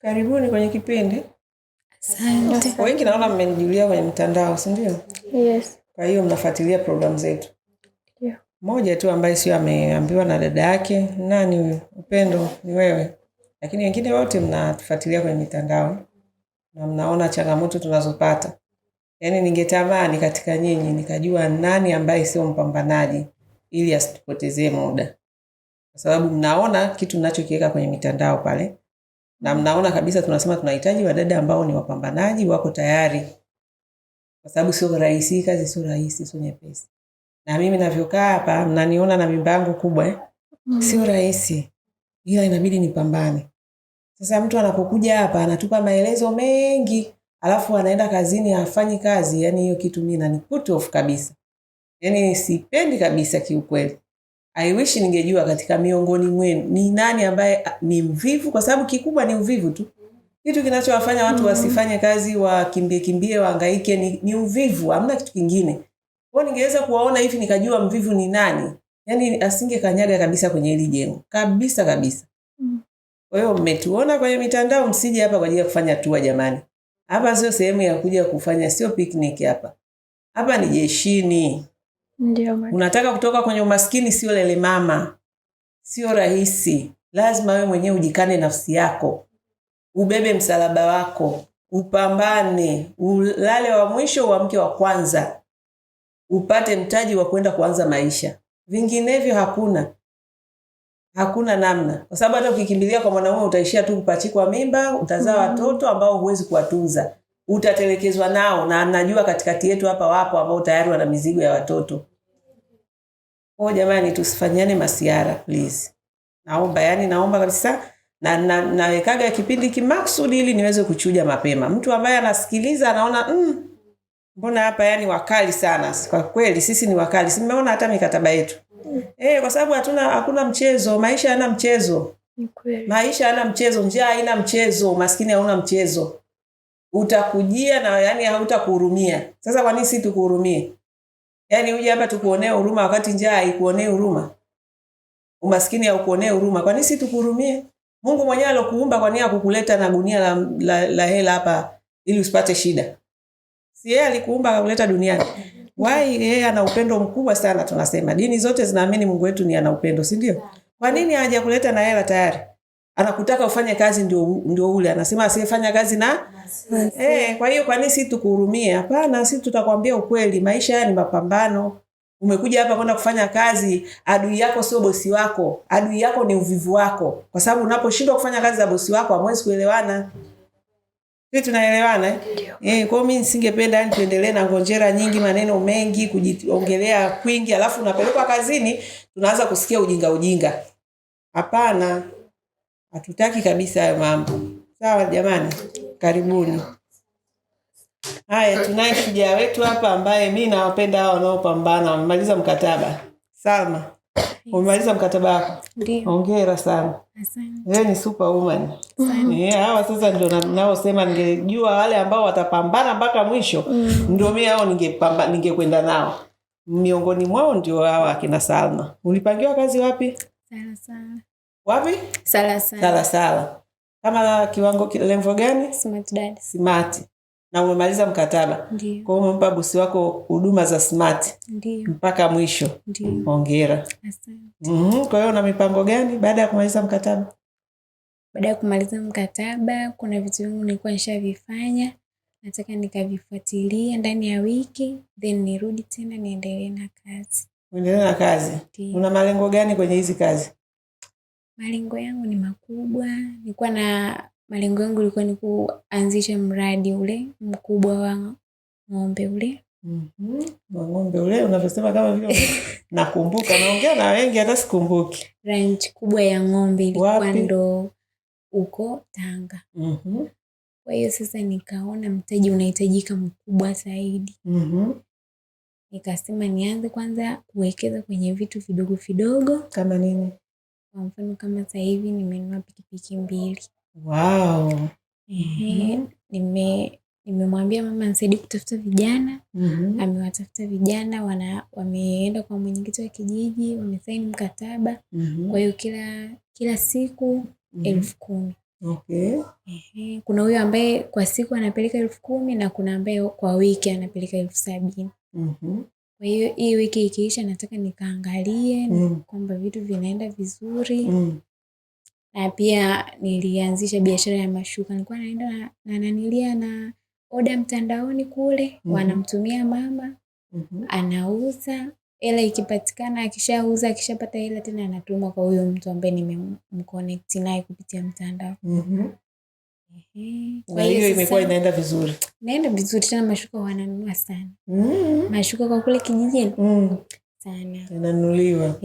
Karibuni kwenye kipindi. Asante. Wengi naona mmenijulia kwenye mtandao, si ndio? Yes. Kwa hiyo mnafuatilia program zetu. Yeah. Mmoja tu ambaye sio ameambiwa na dada yake, nani huyo? Upendo ni wewe. Lakini wengine wote mnafuatilia kwenye mitandao na mnaona changamoto tunazopata. Yaani ningetamani katika nyinyi nikajua nani ambaye sio mpambanaji ili asitupotezee muda. Kwa sababu mnaona kitu ninachokiweka kwenye mitandao pale. Na mnaona kabisa tunasema tunahitaji wadada ambao ni wapambanaji, wako tayari. Kwa sababu sio rahisi, kazi sio rahisi, sio nyepesi. Na mimi ninavyokaa hapa mnaniona na mimba yangu kubwa sio rahisi. Ila inabidi nipambane. Sasa mtu anapokuja hapa anatupa maelezo mengi, alafu anaenda kazini hafanyi kazi, yani hiyo kitu mimi inani put off kabisa. Yani sipendi kabisa kiukweli. I wish ningejua katika miongoni mwenu ni nani ambaye ni mvivu, kwa sababu kikubwa ni uvivu tu. Kitu kinachowafanya watu wasifanye kazi, wakimbie wahangaike ni uvivu, hamna kitu kingine. Kwa ningeweza kuwaona hivi nikajua mvivu ni nani, yani asingekanyaga kabisa kwenye hili jengo. Kabisa. Kwa hiyo mmetuona kwenye mitandao, msije hapa kwa ajili ya kufanya tour jamani. Hapa sio sehemu ya kuja kufanya, sio picnic hapa. Hapa ni jeshini. Ndio. Unataka kutoka kwenye umaskini, sio lele mama. Sio rahisi. Lazima wewe mwenyewe ujikane nafsi yako. Ubebe msalaba wako. Upambane. Ulale wa mwisho, uamke wa kwanza. Upate mtaji wa kwenda kuanza maisha. Vinginevyo hakuna namna. Kwa sababu hata ukikimbilia kwa mwanaume utaishia tu kupachikwa mimba, utazaa watoto ambao huwezi kuwatunza. Utatelekezwa nao, na najua katikati yetu hapa wapo ambao tayari wana mizigo ya watoto. Kwa jamani, tusifanyane masiara please. Naomba kabisa, na nawekaga kipindi kimaksudi ili niweze kuchuja mapema. Mtu ambaye anasikiliza anaona mbona hapa yani wakali sana. Kwa kweli sisi ni wakali. Si mmeona hata mikataba yetu. Kwa sababu hakuna mchezo, maisha hayana mchezo. Ni kweli. Maisha hayana mchezo, njaa haina mchezo, maskini hauna mchezo. Utakujia na yani hautakuhurumia. Sasa kwa nini sisi tukuhurumie? Yani uje hapa tukuonee huruma wakati njaa haikuonee huruma. Umaskini haukuonee huruma. Kwa nini sisi tukuhurumie? Mungu mwenyewe alokuumba kwa nini akukuleta na gunia la hela hapa ili usipate shida? Si yeye alikuumba akakuleta duniani. Yeye ana upendo mkubwa sana tunasema. Dini zote zinaamini Mungu wetu ni ana upendo, si ndio? Kwa nini haja kuleta na hela tayari? Anakutaka ufanye kazi ndio ule. Anasema asiyefanya kazi na kwa hiyo kwa nini sisi tukuhurumie? Hapana, sisi tutakwambia ukweli. Maisha haya ni mapambano. Umekuja hapa kwenda kufanya kazi, adui yako sio bosi wako. Adui yako ni uvivu wako. Kwa sababu unaposhindwa kufanya kazi za bosi wako, hamwezi kuelewana. Sisi tunaelewana kwa hiyo mimi nisingependa yani tuendelee na ngonjera nyingi, maneno mengi, kujiongelea kwingi, alafu unapelekwa kazini tunaanza kusikia ujinga. Hapana. Hatutaki kabisa hayo mambo. Sawa jamani? Karibuni. Haya, tunaye shujaa wetu hapa ambaye mimi nawapenda hao wanaopambana. Wamemaliza mkataba. Salma, umemaliza mkataba wako? Ndio. Hongera sana. Asante. Wewe ni superwoman. Hawa sasa ndio naosema ningejua wale ambao watapambana mpaka mwisho, ndio mimi hao ningekwenda nao. Miongoni mwao ndio hawa akina Salma. Ulipangiwa kazi wapi? Sala. Wapi? Sala. Kama kiwango level gani? Smart dad. Smart. Na umemaliza mkataba? Ndio. Kwa hiyo umempa bosi wako huduma za smart? Ndio. Mpaka mwisho? Ndio. Hongera. Asante. Kwa hiyo una mipango gani baada ya kumaliza mkataba? Baada ya kumaliza mkataba, kuna vitu vingi nilikuwa nishavifanya. Nataka nikavifuatilia ndani ya wiki, then nirudi tena niendelee na kazi. Uendelee na kazi? Ndio. Una malengo gani kwenye hizi kazi? Malengo yangu ni makubwa. Nilikuwa na malengo yangu ilikuwa ni kuanzisha mradi ule mkubwa wa ng'ombe ule. Ng'ombe ule unavyosema kama vile nakumbuka, naongea na wengi hata sikumbuki. Ranch kubwa ya ng'ombe ilikuwa ndo uko Tanga. Kwa hiyo sasa nikaona mtaji unahitajika mkubwa zaidi. Nikasema nianze kwanza kuwekeza kwenye vitu vidogo. Kama nini? Kwa mfano kama sasa hivi nimenunua pikipiki 2. Wow. Nimemwambia mama nisaidie kutafuta vijana. Amewatafuta vijana, wameenda kwa mwenyekiti wa kijiji, wamesaini mkataba. Kwa hiyo kila siku 10,000. Okay. Kuna huyo ambaye kwa siku anapeleka 10,000 na kuna ambaye kwa wiki anapeleka 70,000. Kwa hiyo hii wiki ikiisha nataka nikaangalie kwamba vitu vinaenda vizuri. Na pia nilianzisha biashara ya mashuka. Nilikuwa naenda na order mtandaoni kule, wanamtumia mama, anauza, hela ikipatikana, akishauza, akishapata hela tena anatuma kwa huyo mtu ambaye nimemconnect naye kupitia mtandao. Kwa hiyo imekuwa inaenda vizuri. Inaenda vizuri tena, mashuka wananunua sana. Mashuka kwa kule kijijini sana. Inanunuliwa.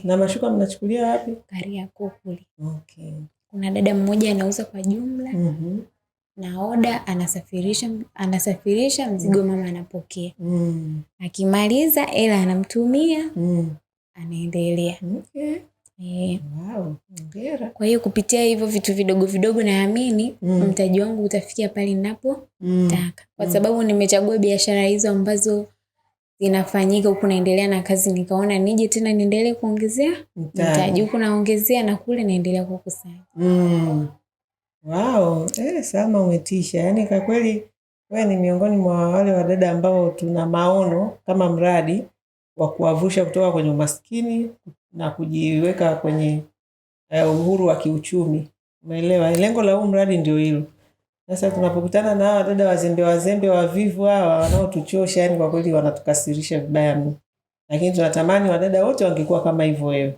Na mashuka mnachukulia wapi? Kariakoo kule. Okay. Kuna dada mmoja anauza kwa jumla. Na order anasafirisha mzigo, mama anapokea. Akimaliza hela anamtumia, anaendelea. Okay. Wow. Kwa hiyo kupitia hivyo vitu vidogo vidogo naamini mtaji wangu utafikia pale ninapotaka. Kwa sababu nimechagua biashara hizo ambazo zinafanyika huku naendelea na kazi, nikaona nije tena niendelee kuongezea mtaji huku naongezea na kule naendelea kukusanya. Wow, Salma umetisha. Yaani kwa kweli wewe ni miongoni mwa wale wadada ambao tuna maono kama mradi wa kuwavusha kutoka kwenye umaskini na kujiweka kwenye uhuru wa kiuchumi. Umeelewa? Lengo la huu mradi ndio hilo. Sasa tunapokutana na wadada wazembe wavivu hawa wanaotuchosha, yani kwa kweli wanatukasirisha vibaya mno. Lakini tunatamani wadada wote wangekuwa kama hivyo wewe.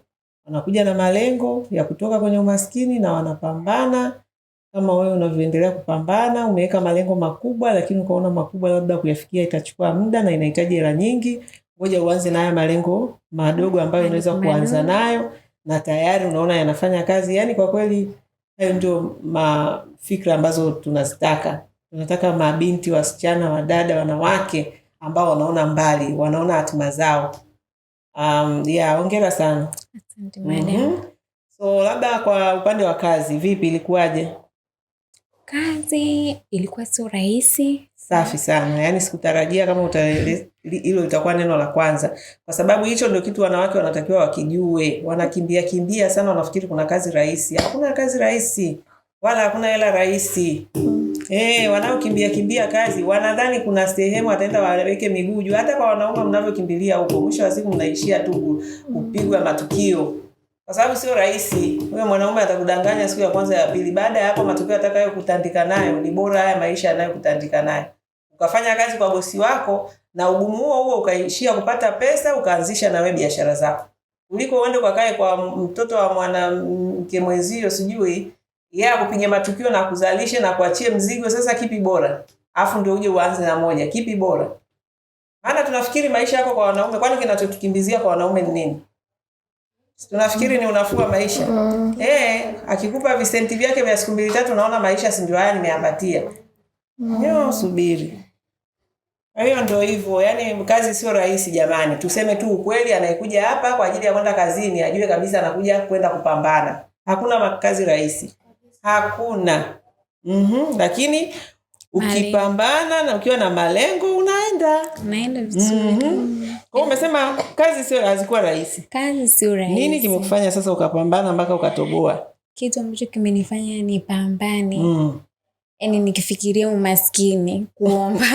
Wanakuja na malengo ya kutoka kwenye umaskini na wanapambana kama wewe unavyoendelea kupambana. Umeweka malengo makubwa, lakini ukaona makubwa labda kuyafikia itachukua muda na inahitaji hela nyingi. Ngoja uanze na haya malengo madogo ambayo unaweza kuanza nayo na tayari unaona yanafanya kazi. Yani kwa kweli hayo ndio mafikra ambazo tunazitaka. Tunataka mabinti, wasichana, wadada, wanawake ambao wanaona mbali, wanaona hatima zao. Hongera sana. Asante madam. So labda kwa upande wa kazi vipi, ilikuwaje? Kazi ilikuwa sio rahisi. Safi sana. Yaani sikutarajia kama hilo litakuwa neno la kwanza. Kwa sababu hicho ndio kitu wanawake wanatakiwa wakijue. Wanakimbia sana, wanafikiri kuna kazi rahisi. Hakuna kazi rahisi. Wala hakuna hela rahisi. Wanaokimbia kazi wanadhani kuna sehemu ataenda waweke miguu juu. Hata kwa wanaume mnavyokimbilia huko, mwisho wa siku mnaishia tu kupigwa matukio. Kwa sababu sio rahisi. Wewe mwanaume atakudanganya siku ya kwanza ya pili. Baada ya hapo matukio atakayokutandika nayo ni bora haya maisha yanayokutandika nayo. Ukafanya kazi kwa bosi wako na ugumu huo ukaishia kupata pesa, ukaanzisha na wewe biashara zako. Kuliko uende ukakae kwa mtoto wa mwanamke mwenzio sijui yeye akupige matukio na kuzalisha na kuachie mzigo. Sasa kipi bora? Afu ndio uje uanze na moja. Kipi bora? Maana tunafikiri maisha yako kwa wanaume, kwani kinachotukimbizia kwa wanaume ni nini? Tunafikiri ni unafua maisha. Akikupa visenti vyake vya siku 2-3 unaona maisha si ndio haya nimeambatia. Subiri. Hiyo ndio hivyo. Yaani kazi sio rahisi jamani. Tuseme tu ukweli, anayekuja hapa kwa ajili ya kwenda kazini ajue kabisa anakuja kwenda kupambana. Hakuna kazi rahisi. Hakuna. Lakini ukipambana na ukiwa na malengo unaenda vizuri. Kwa umesema kazi sio hazikuwa rahisi. Kazi sio rahisi. Nini kimekufanya sasa ukapambana mpaka ukatoboa? Kitu ambacho kimenifanya nipambane. Yaani nikifikiria umaskini, kuomba.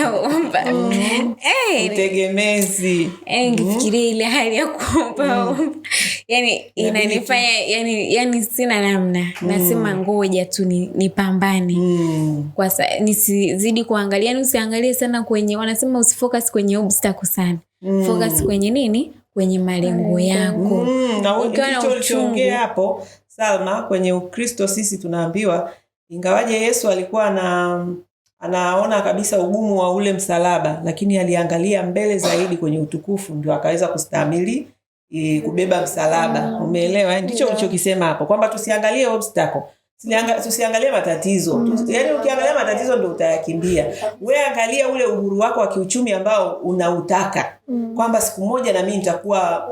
Utegemezi. Nikifikiria ile hali ya kuomba. Yaani inanifanya yani sina namna. Nasema ngoja tu nipambane. Kwa nisizidi kuangalia, yani usiangalie sana kwenye, wanasema usifocus kwenye obstacle sana. Focus kwenye nini? Kwenye malengo yako. Na ukiongea hapo Salma, kwenye Ukristo sisi tunaambiwa ingawaje Yesu alikuwa anaona kabisa ugumu wa ule msalaba, lakini aliangalia mbele zaidi kwenye utukufu, ndio akaweza kustahimili kubeba msalaba. Umeelewa? Ndicho ulichokisema hapo kwamba tusiangalie obstacle, tusiangalie matatizo. Yaani ukiangalia matatizo ndio utayakimbia. Wewe angalia ule uhuru wako wa kiuchumi ambao unautaka. Kwamba siku moja na mimi nitakuwa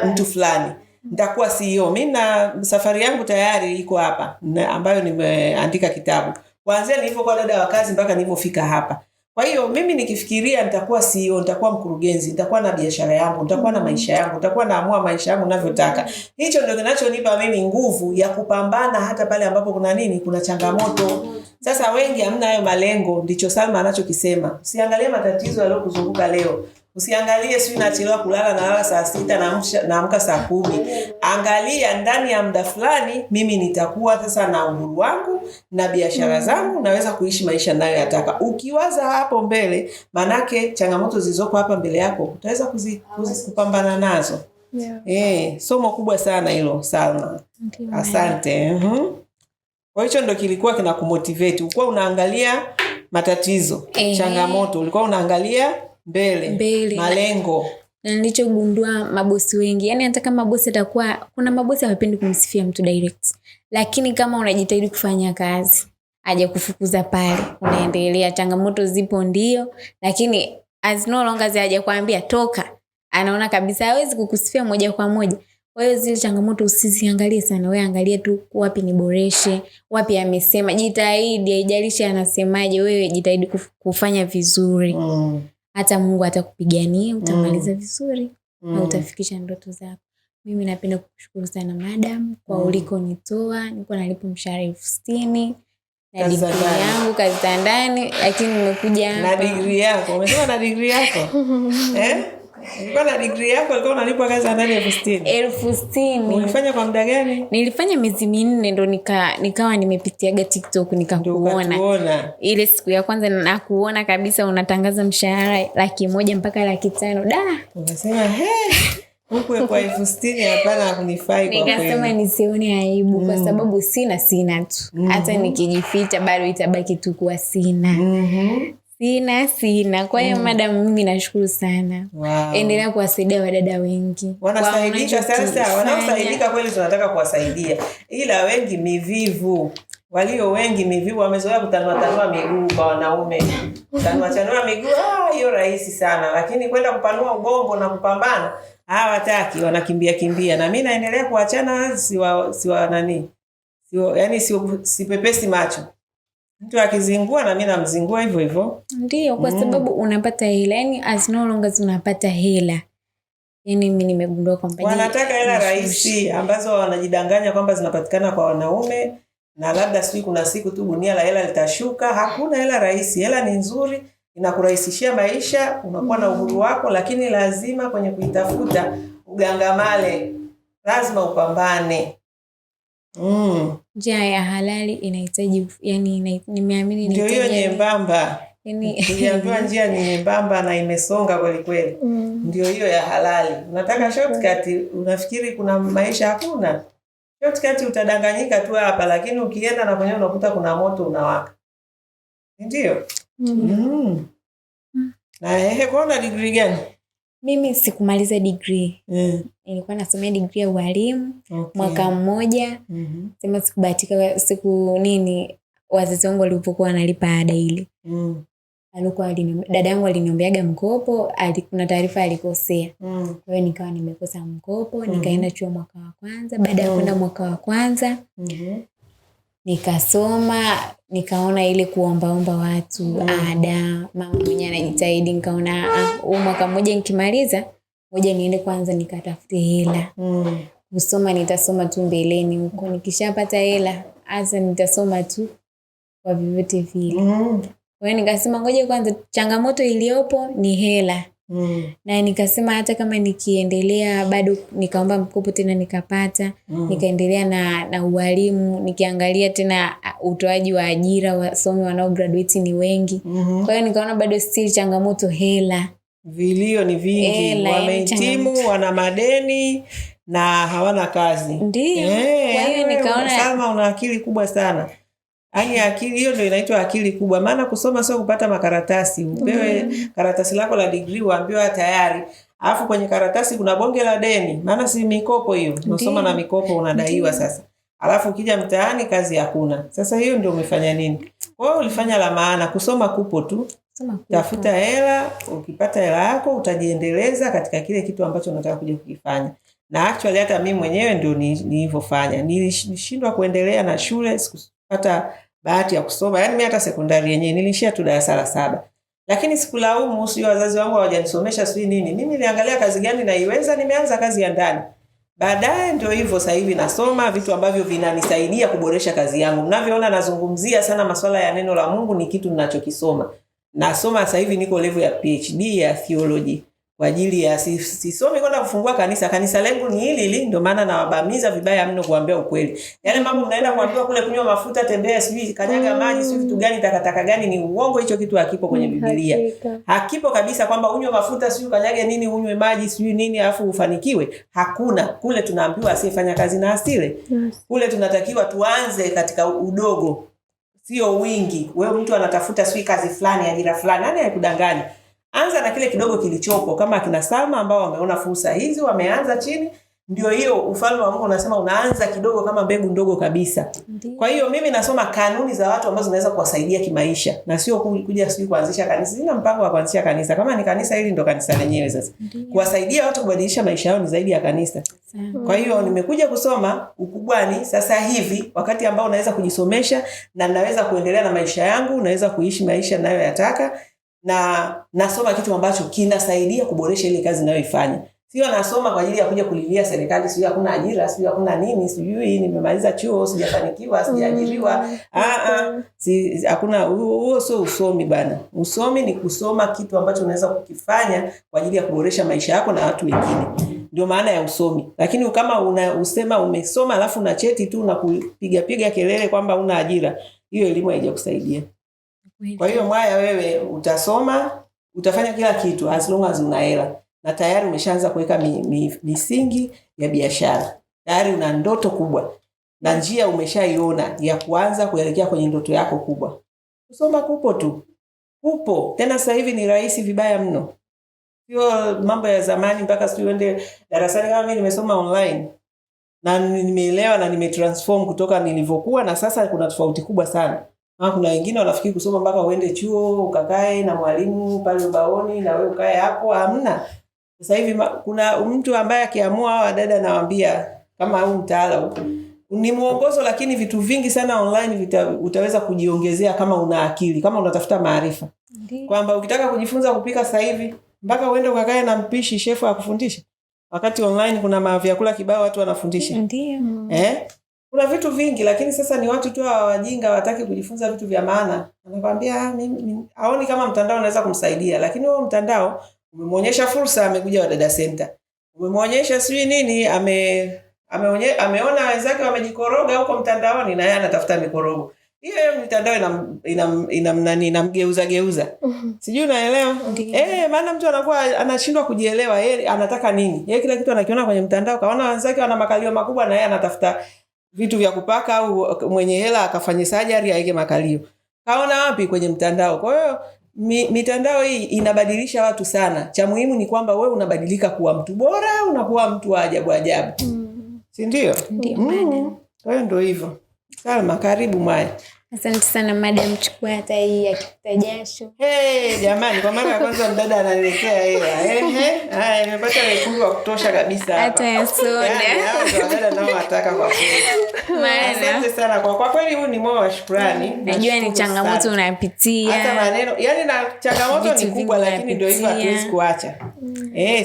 mtu fulani. Nitakuwa CEO. Mimi na safari yangu tayari iko hapa ambayo nimeandika kitabu. Kuanzia nilipokuwa dada wa kazi mpaka nilipofika hapa. Kwa hiyo mimi nikifikiria nitakuwa CEO, nitakuwa mkurugenzi, nitakuwa na biashara yangu, nitakuwa na maisha yangu, nitakuwa naamua maisha yangu ninavyotaka. Hicho ndio kinachonipa mimi nguvu ya kupambana hata pale ambapo kuna nini, kuna changamoto. Sasa wengi hamna hayo malengo, ndicho Salma anachokisema. Usiangalie matatizo yaliyokuzunguka leo. Usiangalie sio nachelewa kulala, nalala saa 6 naamka saa 10. Angalia ndani ya muda fulani mimi nitakuwa sasa na uhuru wangu na biashara zangu, naweza kuishi maisha ninayoyataka. Ukiwaza hapo mbele, manake changamoto zilizoko hapa mbele yako utaweza kupambana nazo. Somo kubwa sana hilo Salma. Asante. Kwa hicho ndo kilikuwa kinakumotivate. Ulikuwa unaangalia matatizo, changamoto, ulikuwa unaangalia mbele. Malengo. Na nilichogundua mabosi wengi, yani hata kama bosi atakuwa, kuna mabosi hawapendi kumsifia mtu direct. Lakini kama unajitahidi kufanya kazi, aje kufukuza pale, unaendelea, changamoto zipo ndio, lakini as no long as aje kuambia toka, anaona kabisa hawezi kukusifia moja kwa moja. Kwa hiyo zile changamoto usiziangalie sana, wewe angalia tu wapi niboreshe, wapi amesema, jitahidi, haijalishi anasemaje, wewe jitahidi kufanya vizuri. Hata Mungu atakupigania, utamaliza vizuri na utafikisha ndoto zako. Mimi napenda kukushukuru sana madam kwa ulikonitoa. Nilikuwa nalipo mshahara 60,000 na degree yangu kazi za ndani, lakini nimekuja na degree yako. Umesema na degree yako? Ulikuwa na degree yako, ulikuwa unalipwa kazi za ndani 60,000. Ulifanya kwa muda gani? Nilifanya miezi 4 ndo nikawa nimepitiaga TikTok nikakuona. Ile siku ya kwanza nakuona kabisa unatangaza mshahara 100,000 mpaka 500,000. Da. Unasema huko kwa 60,000 hapana kunifai kwa kweli. Nikasema nisione aibu kwa sababu sina tu. Hata nikijificha bado itabaki tu kuwa sina. Sina. Kwa hiyo madam, mimi nashukuru sana. Endelea kuwasaidia wadada wengi. Wanasaidika sasa, wanaosaidika kweli tunataka kuwasaidia. Ila wengi mivivu. Walio wengi mivivu wamezoea kutanua miguu kwa wanaume. Tanua miguu, hiyo rahisi sana. Lakini kwenda kupanua ubongo na kupambana, hawataki, wanakimbia. Na mimi naendelea kuachana sipepesi macho. Mtu akizingua na mimi namzingua hivyo. Ndio, kwa sababu unapata hela. Yani as no long as unapata hela. Yani mimi nimegundua kwamba wanataka hela rahisi ambazo wanajidanganya kwamba zinapatikana kwa wanaume, na labda siku kuna siku tu gunia la hela litashuka. Hakuna hela rahisi. Hela ni nzuri, inakurahisishia maisha, unakuwa na uhuru wako, lakini lazima kwenye kuitafuta ugangamale. Lazima upambane. Njia ya halali inahitaji, yani nimeamini ndio hiyo nyembamba. Tuliambiwa njia ni nyembamba na imesonga kweli. Ndio hiyo ya halali. Unataka shortcut, unafikiri kuna maisha? Hakuna shortcut, utadanganyika tu hapa, lakini ukienda na kwenye unakuta kuna moto unawaka. Ndio. Na kwa degree gani? Mimi sikumaliza degree. Nilikuwa nasomea degree ya ualimu mwaka mmoja. Sema sikubahatika, wazazi wangu walipokuwa wanalipa ada ile. Dada yangu aliniombeaga mkopo, kuna taarifa alikosea. Kwa hiyo nikawa nimekosa mkopo, nikaenda chuo mwaka wa kwanza. Baada ya kwenda mwaka wa kwanza, nikasoma, nikaona ile kuombaomba watu ada, mama mwenyewe anajitahidi, nikaona mwaka mmoja nikimaliza, moja niende kwanza nikatafute hela. Kusoma nitasoma tu mbeleni huko, nikishapata hela hasa nitasoma tu kwa vyovyote vile. Kwa hiyo nikasema ngoja kwanza, changamoto iliyopo ni hela. Na nikasema hata kama nikiendelea bado, nikaomba mkopo tena nikapata, nikaendelea na ualimu, nikiangalia tena utoaji wa ajira, wasomi wanao graduate ni wengi. Kwa hiyo nikaona bado still changamoto hela. Vilio ni vingi, wamehitimu, wana madeni na hawana kazi. Ndio. Kwa hiyo nikaona Salma una akili kubwa sana. Yaani akili hiyo ndio inaitwa akili kubwa. Maana kusoma sio kupata makaratasi. Upewe karatasi lako la degree uambiwa tayari. Alafu kwenye karatasi kuna bonge la deni. Maana si mikopo hiyo. Unasoma na mikopo unadaiwa sasa. Alafu ukija mtaani kazi hakuna. Sasa hiyo ndio umefanya nini? Kwa hiyo ulifanya la maana. Kusoma kupo tu. Tafuta hela, ukipata hela yako utajiendeleza katika kile kitu ambacho unataka kuja kukifanya. Na actually hata mimi mwenyewe ndio nilivyofanya. Nilishindwa kuendelea na shule, sikupata bahati ya kusoma. Yaani mimi hata sekondari yenyewe nilishia tu darasa la 7. Lakini sikulaumu, sio wazazi wangu hawajanisomesha sio nini. Mimi niliangalia kazi gani naiweza, nimeanza kazi ya ndani. Baadaye ndio hivyo, sasa hivi nasoma vitu ambavyo vinanisaidia kuboresha kazi yangu. Mnavyoona nazungumzia sana masuala ya neno la Mungu, ni kitu ninachokisoma. Nasoma sasa hivi niko level ya PhD ya theology. Kwa ajili ya sisomi kwenda kufungua kanisa. Kanisa lengu ni hili, ndio maana nawabamiza vibaya mno kuambia ukweli. Yale mambo mnaenda kuambiwa kule kunywa mafuta, tembea, sijui kanyaga maji, sijui vitu gani, takataka gani, ni uongo. Hicho kitu hakipo kwenye Biblia. Hakipo kabisa kwamba unywe mafuta, sijui kanyage nini, unywe maji, sijui nini alafu ufanikiwe. Hakuna. Kule tunaambiwa asiyefanya kazi na asile. Kule tunatakiwa tuanze katika udogo, sio wingi. Wewe mtu anatafuta sijui kazi fulani, ajira fulani, nani anakudanganya? Anza na kile kidogo kilichopo, kama akina Salma ambao wameona fursa hizi, wameanza chini. Ndio hiyo ufalme wa Mungu unasema unaanza kidogo kama mbegu ndogo kabisa. Kwa hiyo mimi nasoma kanuni za watu ambazo zinaweza kuwasaidia kimaisha, na sio kuja sijui kuanzisha kanisa. Sina mpango wa kuanzisha kanisa. Kama ni kanisa hili ndo kanisa lenyewe sasa. Kuwasaidia watu kubadilisha maisha yao ni zaidi ya kanisa. Kwa hiyo nimekuja kusoma ukubwani sasa hivi, wakati ambao naweza kujisomesha na naweza kuendelea na maisha yangu, naweza kuishi maisha ninayoyataka. Na nasoma kitu ambacho kinasaidia kuboresha ile kazi ninayoifanya. Sio nasoma kwa ajili ya kuja kulilia serikali, sio hakuna ajira, sio hakuna nini, sijui nimemaliza chuo, sijafanikiwa, sijaajiriwa. Hakuna huo, sio usomi bana. Usomi ni kusoma kitu ambacho unaweza kukifanya kwa ajili ya kuboresha maisha yako na watu wengine. Ndio maana ya usomi. Lakini kama usema umesoma alafu una cheti tu na kupiga kelele kwamba una ajira, hiyo elimu haijakusaidia. Kwa hiyo Mwaya, wewe utasoma, utafanya kila kitu as long as una hela. Na tayari umeshaanza kuweka misingi ya biashara. Tayari una ndoto kubwa. Na njia umeshaiona ya kuanza kuelekea kwenye ndoto yako kubwa. Kusoma kupo tu. Kupo. Tena sasa hivi ni rahisi vibaya mno. Sio mambo ya zamani mpaka sio uende darasani. Kama mimi nimesoma online na nimeelewa na nimetransform kutoka nilivyokuwa, na sasa kuna tofauti kubwa sana. Kuna wengine wanafikiri kusoma mpaka uende chuo ukakae na mwalimu pale ubaoni na wewe ukae hapo. Hamna. Sasa hivi kuna mtu ambaye akiamua, dada nawaambia, kama au mtaala ni muongozo, lakini vitu vingi sana online utaweza kujiongezea kama una akili, kama unatafuta maarifa. Kwamba ukitaka kujifunza kupika sasa hivi mpaka uende ukakae na mpishi chef akufundisha, wakati online kuna vyakula kibao watu wanafundisha. Ndio. Kuna vitu vingi, lakini sasa ni watu tu wajinga wataki kujifunza vitu vya maana. Anakuambia mimi haoni kama mtandao unaweza kumsaidia, lakini huo mtandao umemwonyesha fursa, amekuja Wadada Center. Umemwonyesha sijui nini, ameona wenzake wamejikoroga huko mtandaoni na yeye anatafuta mikorogo. Hiyo mitandao inamgeuza. Sijui unaelewa? Maana mtu anakuwa anashindwa kujielewa yeye anataka nini. Yeye kila kitu anakiona kwenye mtandao, kaona wenzake wana makalio makubwa na yeye anatafuta vitu vya kupaka, au mwenye hela akafanye surgery aike makalio. Kaona wapi? Kwenye mtandao. Kwa hiyo mitandao hii inabadilisha watu sana. Cha muhimu ni kwamba wewe unabadilika kuwa mtu bora, unakuwa mtu wa ajabu. Si ndio? Kwa hiyo ndio hivyo. Salma, karibu Mwaya. Asante sana madam, chukua hata hii ya kifuta jasho. Jamani, kwa mara ya kwanza mdada ananiletea hela. Haya, nimepata wekundu wa kutosha kabisa hapa. Hata ya soda. Hao dada nao wataka kwa kweli. Asante sana kwa kweli, huu ni moyo wa shukrani. Najua ni changamoto unapitia. Hata maneno, yani na changamoto ni kubwa, lakini ndio hivyo hatuwezi kuacha.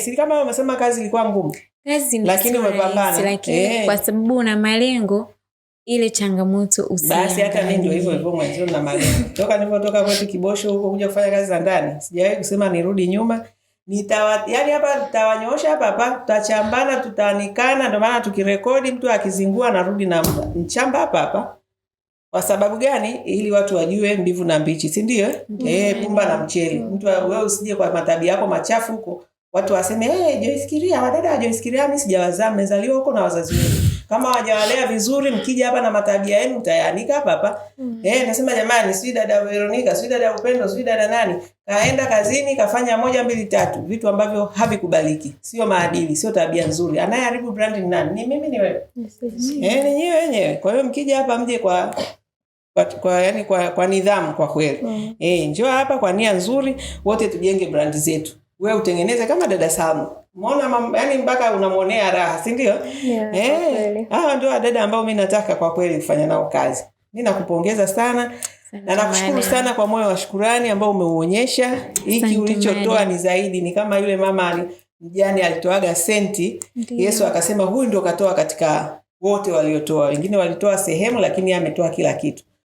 Si kama umesema kazi ilikuwa ngumu. Kazi ni lakini umepambana. Lakini kwa sababu una malengo, ile changamoto usiangalie. Basi hata mimi ndio hivyo mwanzo na malengo. Toka nilipotoka kwetu Kibosho huko kuja kufanya kazi za ndani, sijawahi kusema nirudi nyuma. Yani hapa nitawanyoosha hapa, tutachambana, tutaanikana. Ndio maana tukirekodi mtu akizingua narudi na mchamba hapa. Kwa sababu gani? Ili watu wajue mbivu na mbichi, si ndio? Pumba na mchele. Mtu wewe usije kwa matabia yako machafu huko. Watu waseme Joyce wadada Joyce Kiria mimi sijawazaa, mmezaliwa huko na wazazi wenu. Kama hawajawalea vizuri, mkija hapa na matabia yenu mtayaanika hapa. Nasema jamani, si dada Veronica, si dada Upendo, si dada nani, kaenda kazini kafanya 1 2 3, vitu ambavyo havikubaliki, sio maadili, sio tabia nzuri. Anayeharibu brand ni nani? Ni mimi, ni wewe. Ni nyinyi wenyewe. Kwa hiyo mkija hapa mje kwa nidhamu kwa kweli. Njoo hapa kwa nia nzuri, wote tujenge brand zetu. Wewe utengeneze kama dada Salma. Umeona yani mpaka unamuonea raha, si ndio? Ndio dada ambao mimi nataka kwa kweli kufanya nao kazi. Mimi nakupongeza sana. Na nakushukuru sana kwa moyo wa shukrani ambao umeuonyesha. Hiki ulichotoa ni zaidi, ni kama yule mama mjane alitoaga senti. Ndiyo. Yesu akasema huyu ndio katoa katika wote waliotoa. Wengine walitoa sehemu, lakini ametoa kila kitu.